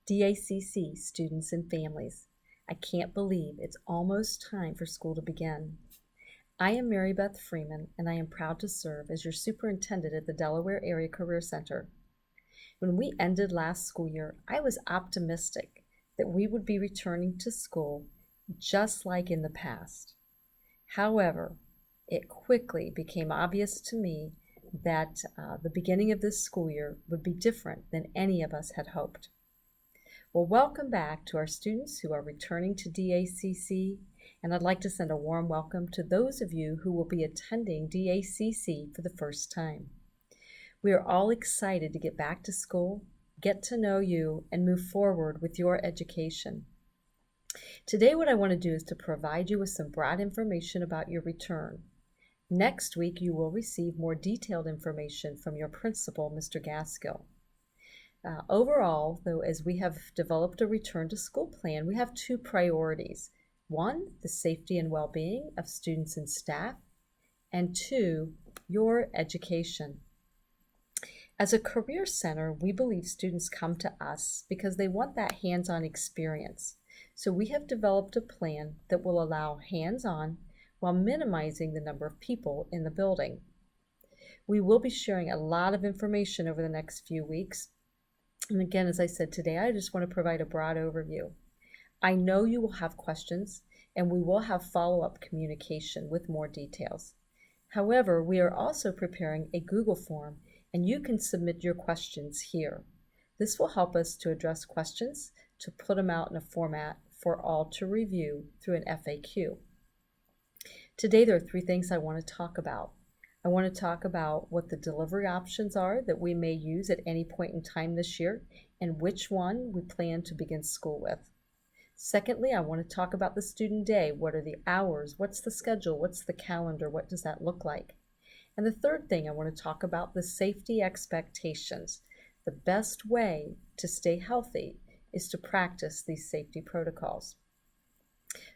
DACC students and families, I can't believe it's almost time for school to begin. I am Mary Beth Freeman, and I am proud to serve as your superintendent at the Delaware Area Career Center. When we ended last school year, I was optimistic that we would be returning to school just like in the past. However, it quickly became obvious to me that the beginning of this school year would be different than any of us had hoped. Well, welcome back to our students who are returning to DACC, and I'd like to send a warm welcome to those of you who will be attending DACC for the first time. We are all excited to get back to school, get to know you, and move forward with your education. Today, what I want to do is to provide you with some broad information about your return. Next week, you will receive more detailed information from your principal, Mr. Gaskill. Overall, though, as we have developed a return to school plan, we have two priorities. One, the safety and well-being of students and staff, and two, your education. As a career center, we believe students come to us because they want that hands-on experience. So we have developed a plan that will allow hands-on while minimizing the number of people in the building. We will be sharing a lot of information over the next few weeks. And again, as I said today, I just want to provide a broad overview. I know you will have questions, and we will have follow-up communication with more details. However, we are also preparing a Google form, and you can submit your questions here. This will help us to address questions, to put them out in a format for all to review through an FAQ. Today, there are three things I want to talk about. I want to talk about what the delivery options are that we may use at any point in time this year and which one we plan to begin school with. Secondly, I want to talk about the student day. What are the hours? What's the schedule? What's the calendar? What does that look like? And the third thing, I want to talk about the safety expectations. The best way to stay healthy is to practice these safety protocols.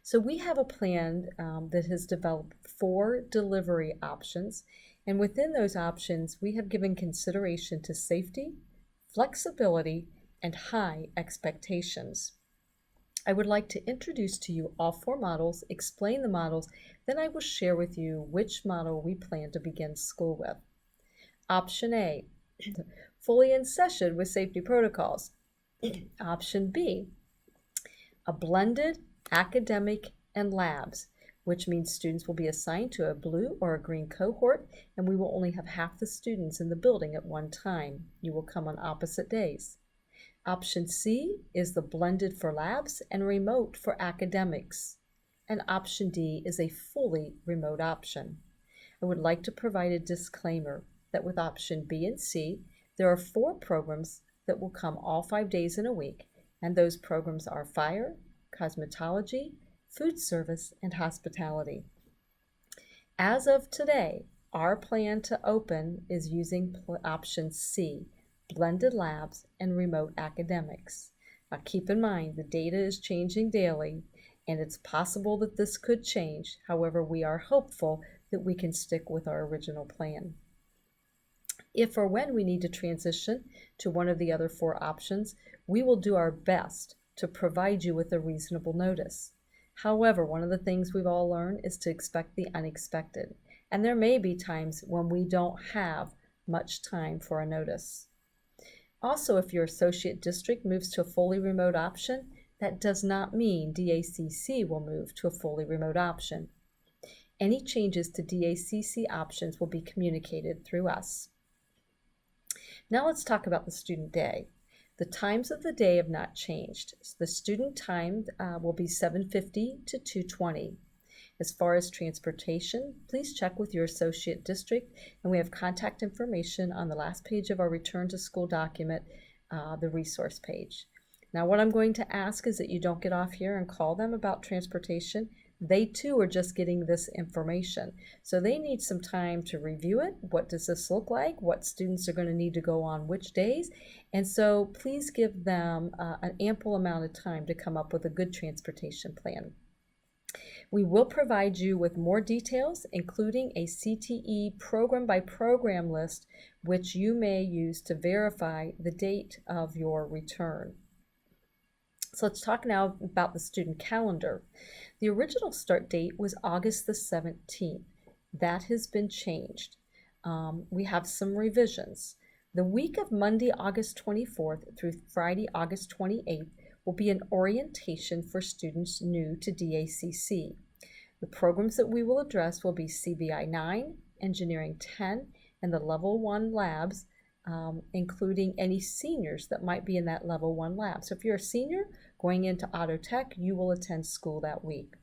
So we have a plan that has developed 4 delivery options, and within those options, we have given consideration to safety, flexibility, and high expectations. I would like to introduce to you all 4 models, explain the models, then I will share with you which model we plan to begin school with. Option A, fully in session with safety protocols. Option B, a blended academic and labs, which means students will be assigned to a blue or a green cohort, and we will only have half the students in the building at one time. You will come on opposite days. Option C is the blended for labs and remote for academics. And option D is a fully remote option. I would like to provide a disclaimer that with option B and C, there are 4 programs that will come all 5 days in a week, and those programs are fire, cosmetology, food service, and hospitality. As of today, our plan to open is using option C, blended labs and remote academics. Now keep in mind, the data is changing daily, and it's possible that this could change. However, we are hopeful that we can stick with our original plan. If or when we need to transition to one of the other 4 options, we will do our best to provide you with a reasonable notice. However, one of the things we've all learned is to expect the unexpected, and there may be times when we don't have much time for a notice. Also, if your associate district moves to a fully remote option, that does not mean DACC will move to a fully remote option. Any changes to DACC options will be communicated through us. Now let's talk about the student day. The times of the day have not changed. So the student time will be 7:50 to 2:20. As far as transportation, please check with your associate district, and we have contact information on the last page of our return to school document, the resource page. Now what I'm going to ask is that you don't get off here and call them about transportation. They too are just getting this information. So they need some time to review it. What does this look like? What students are going to need to go on which days? And so please give them an ample amount of time to come up with a good transportation plan. We will provide you with more details, including a CTE program by program list, which you may use to verify the date of your return. So let's talk now about the student calendar. The original start date was August the 17th. That has been changed. We have some revisions. The week of Monday, August 24th through Friday, August 28th will be an orientation for students new to DACC. The programs that we will address will be CBI 9, Engineering 10, and the Level 1 labs, including any seniors that might be in that Level 1 lab. So if you're a senior going into Auto Tech, you will attend school that week.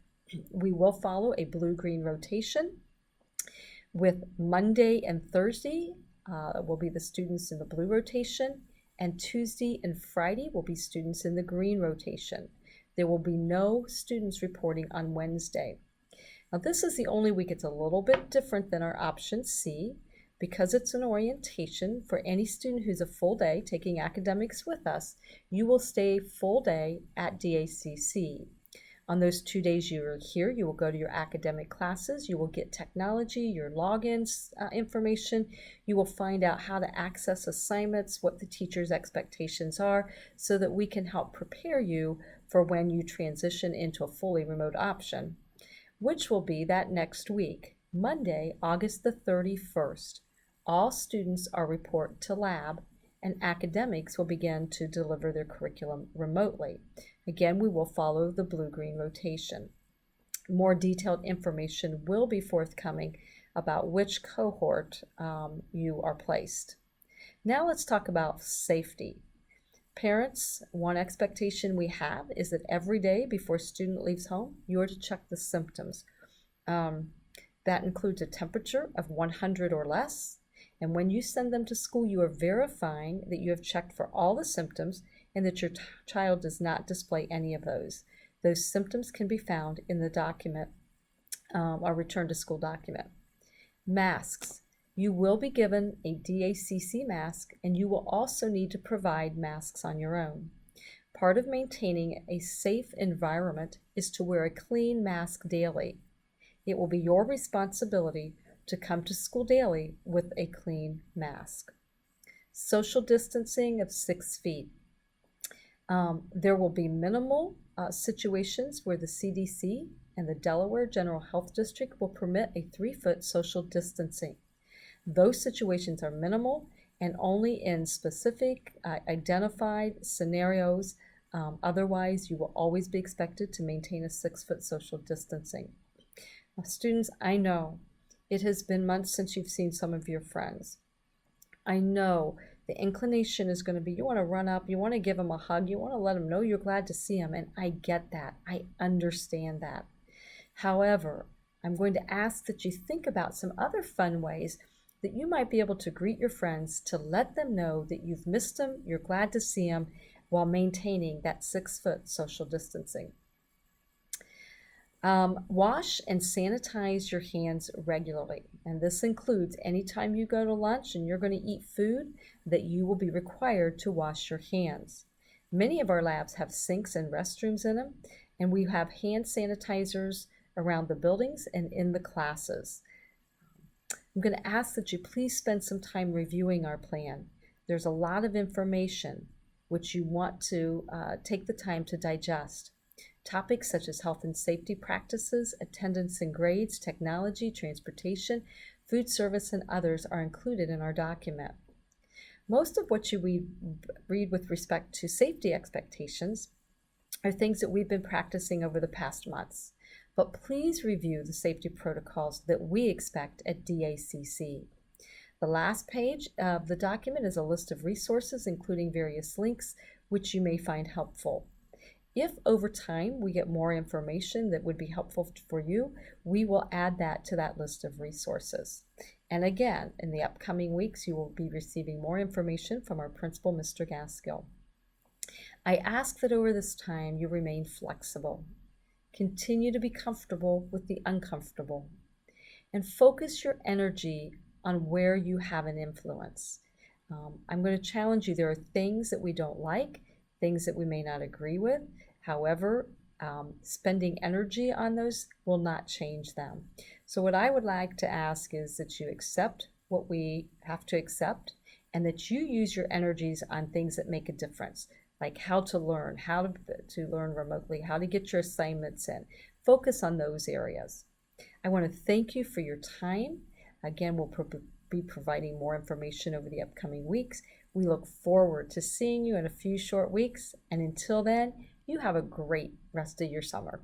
We will follow a blue-green rotation with Monday and Thursday will be the students in the blue rotation, and Tuesday and Friday will be students in the green rotation. There will be no students reporting on Wednesday. Now this is the only week it's a little bit different than our option C. Because it's an orientation, for any student who's a full day taking academics with us, you will stay full day at DACC. On those 2 days you are here, you will go to your academic classes, you will get technology, your logins information, you will find out how to access assignments, what the teacher's expectations are, so that we can help prepare you for when you transition into a fully remote option, which will be that next week, Monday, August the 31st. All students are reported to lab, and academics will begin to deliver their curriculum remotely. Again, we will follow the blue-green rotation. More detailed information will be forthcoming about which cohort you are placed. Now let's talk about safety. Parents, one expectation we have is that every day before a student leaves home, you are to check the symptoms. That includes a temperature of 100 or less. And when you send them to school, you are verifying that you have checked for all the symptoms and that your child does not display any of those. Those symptoms can be found in the document, our return to school document. Masks. You will be given a DACC mask, and you will also need to provide masks on your own. Part of maintaining a safe environment is to wear a clean mask daily. It will be your responsibility to come to school daily with a clean mask. Social distancing of 6 feet. There will be minimal situations where the CDC and the Delaware General Health District will permit a 3-foot social distancing. Those situations are minimal and only in specific identified scenarios. Otherwise, you will always be expected to maintain a 6-foot social distancing. Now, students, I know it has been months since you've seen some of your friends. I know the inclination is going to be you want to run up, you want to give them a hug, you want to let them know you're glad to see them, and I get that. I understand that. However, I'm going to ask that you think about some other fun ways that you might be able to greet your friends to let them know that you've missed them, you're glad to see them, while maintaining that 6-foot social distancing. Wash and sanitize your hands regularly, and this includes anytime you go to lunch and you're going to eat food that you will be required to wash your hands. Many of our labs have sinks and restrooms in them, and we have hand sanitizers around the buildings and in the classes. I'm going to ask that you please spend some time reviewing our plan. There's a lot of information which you want to take the time to digest. Topics such as health and safety practices, attendance and grades, technology, transportation, food service, and others are included in our document. Most of what you read with respect to safety expectations are things that we've been practicing over the past months. But please review the safety protocols that we expect at DACC. The last page of the document is a list of resources, including various links, which you may find helpful. If over time we get more information that would be helpful for you, we will add that to that list of resources. And again, in the upcoming weeks, you will be receiving more information from our principal, Mr. Gaskill. I ask that over this time you remain flexible. Continue to be comfortable with the uncomfortable, and focus your energy on where you have an influence. I'm going to challenge you. There are things that we don't like, things that we may not agree with. However, spending energy on those will not change them. So what I would like to ask is that you accept what we have to accept, and that you use your energies on things that make a difference. like how to learn, to learn remotely, how to get your assignments in. Focus on those areas. I want to thank you for your time. Again, we'll be providing more information over the upcoming weeks. We look forward to seeing you in a few short weeks. And until then, you have a great rest of your summer.